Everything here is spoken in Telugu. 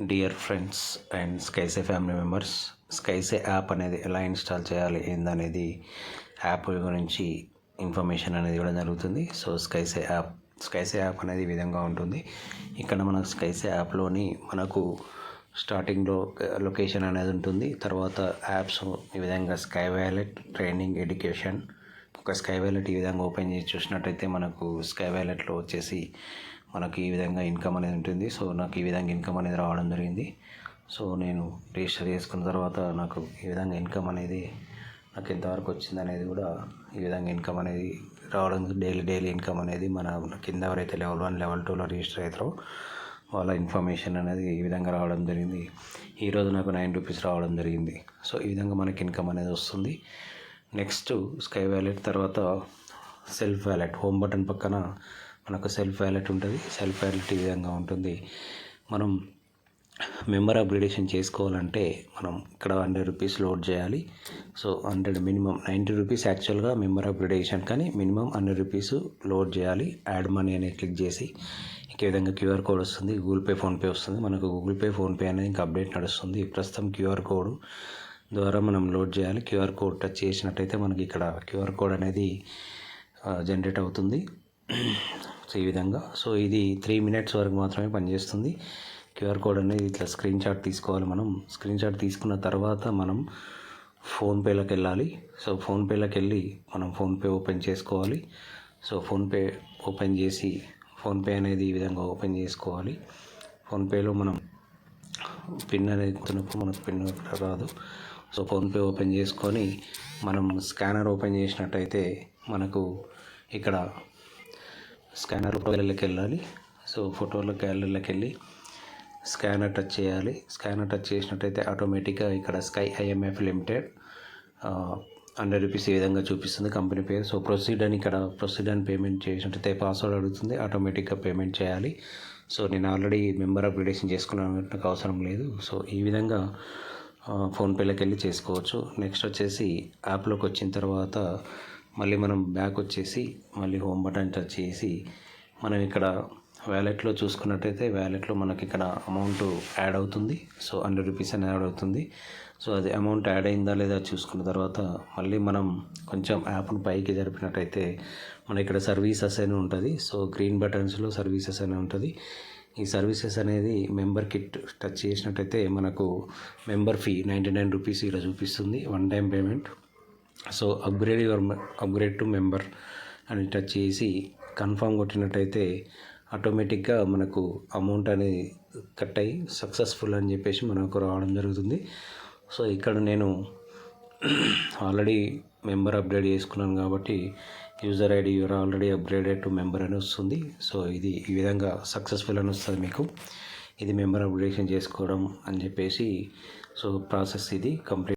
డియర్ ఫ్రెండ్స్ అండ్ స్కైసే ఫ్యామిలీ మెంబర్స్, స్కైసే యాప్ అనేది ఎలా ఇన్స్టాల్ చేయాలి ఏందనేది యాప్ గురించి ఇన్ఫర్మేషన్ అనేది ఇవ్వడం జరుగుతుంది. సో స్కైసే యాప్ అనేది ఈ విధంగా ఉంటుంది. ఇక్కడ మన స్కైసే యాప్లోని మనకు స్టార్టింగ్లో లొకేషన్ అనేది ఉంటుంది. తర్వాత యాప్స్ ఈ విధంగా స్కై వ్యాలెట్, ట్రైనింగ్, ఎడ్యుకేషన్. ఒక స్కై వ్యాలెట్ ఈ విధంగా ఓపెన్ చేసి చూసినట్టయితే మనకు స్కై వ్యాలెట్లో వచ్చేసి మనకి ఈ విధంగా ఇన్కమ్ అనేది ఉంటుంది. సో నాకు ఈ విధంగా ఇన్కమ్ అనేది రావడం జరిగింది. సో నేను రిజిస్టర్ చేసుకున్న తర్వాత నాకు ఈ విధంగా ఇన్కమ్ అనేది నాకు ఎంతవరకు వచ్చింది అనేది కూడా ఈ విధంగా ఇన్కమ్ అనేది రావడం, డైలీ ఇన్కమ్ అనేది మన కింద ఎవరైతే లెవెల్ 1, లెవెల్ 2లో రిజిస్టర్ అవుతారో వాళ్ళ ఇన్ఫర్మేషన్ అనేది ఈ విధంగా రావడం జరిగింది. ఈరోజు నాకు 9 రూపీస్ రావడం జరిగింది. సో ఈ విధంగా మనకి ఇన్కమ్ అనేది వస్తుంది. నెక్స్ట్ స్కై వ్యాలెట్ తర్వాత సెల్ఫ్ వ్యాలెట్, హోమ్ బటన్ పక్కన మనకు సెల్ఫ్ వ్యాలెట్ ఉంటుంది. సెల్ఫ్ వ్యాలెట్ ఈ విధంగా ఉంటుంది. మనం మెంబర్ అప్గ్రేడేషన్ చేసుకోవాలంటే మనం ఇక్కడ 100 రూపీస్ లోడ్ చేయాలి. సో 100 మినిమం 90 రూపీస్ యాక్చువల్గా మెంబర్ అప్గ్రేడేషన్, కానీ మినిమం 100 రూపీస్ లోడ్ చేయాలి. యాడ్ మనీ అనేది క్లిక్ చేసి ఈ విధంగా క్యూఆర్ కోడ్ వస్తుంది. గూగుల్ పే, ఫోన్పే వస్తుంది. మనకు గూగుల్ పే, ఫోన్పే అనేది ఇంకా అప్డేట్ నడుస్తుంది. ప్రస్తుతం క్యూఆర్ కోడ్ ద్వారా మనం లోడ్ చేయాలి. క్యూఆర్ కోడ్ టచ్ చేసినట్టయితే మనకి ఇక్కడ క్యూఆర్ కోడ్ అనేది జనరేట్ అవుతుంది. సో ఈ విధంగా. సో ఇది 3 మినిట్స్ వరకు మాత్రమే పనిచేస్తుంది. క్యూఆర్ కోడ్ అనేది ఇట్లా స్క్రీన్ షాట్ తీసుకోవాలి. మనం స్క్రీన్ షాట్ తీసుకున్న తర్వాత మనం ఫోన్పేలోకి వెళ్ళాలి. సో ఫోన్పేలోకి వెళ్ళి మనం ఫోన్పే ఓపెన్ చేసుకోవాలి. సో ఫోన్పే ఓపెన్ చేసి ఫోన్పే అనేది ఈ విధంగా ఓపెన్ చేసుకోవాలి. ఫోన్పేలో మనం పిన్ అనేది కొట్టినప్పుడు మనకు పిన్ రాదు. సో ఫోన్పే ఓపెన్ చేసుకొని మనం స్కానర్ ఓపెన్ చేసినట్టయితే మనకు ఇక్కడ స్కానర్ గ్యాలరీలోకి వెళ్ళాలి. సో ఫోటోల గ్యాలరీలోకి వెళ్ళి స్కానర్ టచ్ చేయాలి. స్కానర్ టచ్ చేసినట్టయితే ఆటోమేటిక్గా ఇక్కడ స్కై ఐఎంఎఫ్ లిమిటెడ్ 100 రూపీస్ ఈ విధంగా చూపిస్తుంది కంపెనీ పేరు. సో ప్రొసీడ్ అని పేమెంట్ చేసినట్టయితే పాస్వర్డ్ అడుగుతుంది. ఆటోమేటిక్గా పేమెంట్ చేయాలి. సో నేను ఆల్రెడీ మెంబర్ అప్గ్రేడేషన్ చేసుకున్నాను, నాకు అవసరం లేదు. సో ఈ విధంగా ఫోన్పేలోకి వెళ్ళి చేసుకోవచ్చు. నెక్స్ట్ వచ్చేసి యాప్లోకి వచ్చిన తర్వాత మళ్ళీ మనం బ్యాక్ వచ్చేసి మళ్ళీ హోమ్ బటన్ టచ్ చేసి మనం ఇక్కడ వ్యాలెట్లో చూసుకున్నట్టయితే వ్యాలెట్లో మనకి ఇక్కడ అమౌంట్ యాడ్ అవుతుంది. సో 100 రూపీస్ అని యాడ్ అవుతుంది. సో అది అమౌంట్ యాడ్ అయిందా లేదా చూసుకున్న తర్వాత మళ్ళీ మనం కొంచెం యాప్ను పైకి జరిపినట్టయితే మన ఇక్కడ సర్వీసెస్ అని ఉంటుంది. సో గ్రీన్ బటన్స్లో సర్వీసెస్ అని ఉంటుంది. ఈ సర్వీసెస్ అనేది మెంబర్ కిట్ టచ్ చేసినట్టయితే మనకు మెంబర్ ఫీ 99 రూపీస్ ఇలా చూపిస్తుంది, 1 time payment. So upgrade to member అని టచ్ చేసి కన్ఫర్మ్ కొట్టినట్టయితే ఆటోమేటిక్గా మనకు అమౌంట్ అనేది కట్ అయ్యి సక్సెస్ఫుల్ అని చెప్పేసి మనకు రావడం జరుగుతుంది. సో ఇక్కడ నేను ఆల్రెడీ మెంబర్ అప్గ్రేడ్ చేసుకున్నాను కాబట్టి user ID you are already upgraded to member అని వస్తుంది. సో ఇది ఈ విధంగా సక్సెస్ఫుల్ అని వస్తుంది మీకు. ఇది మెంబర్ అప్గ్రేడేషన్ చేసుకోవడం అని చెప్పేసి. సో ప్రాసెస్ ఇది కంప్లీట్.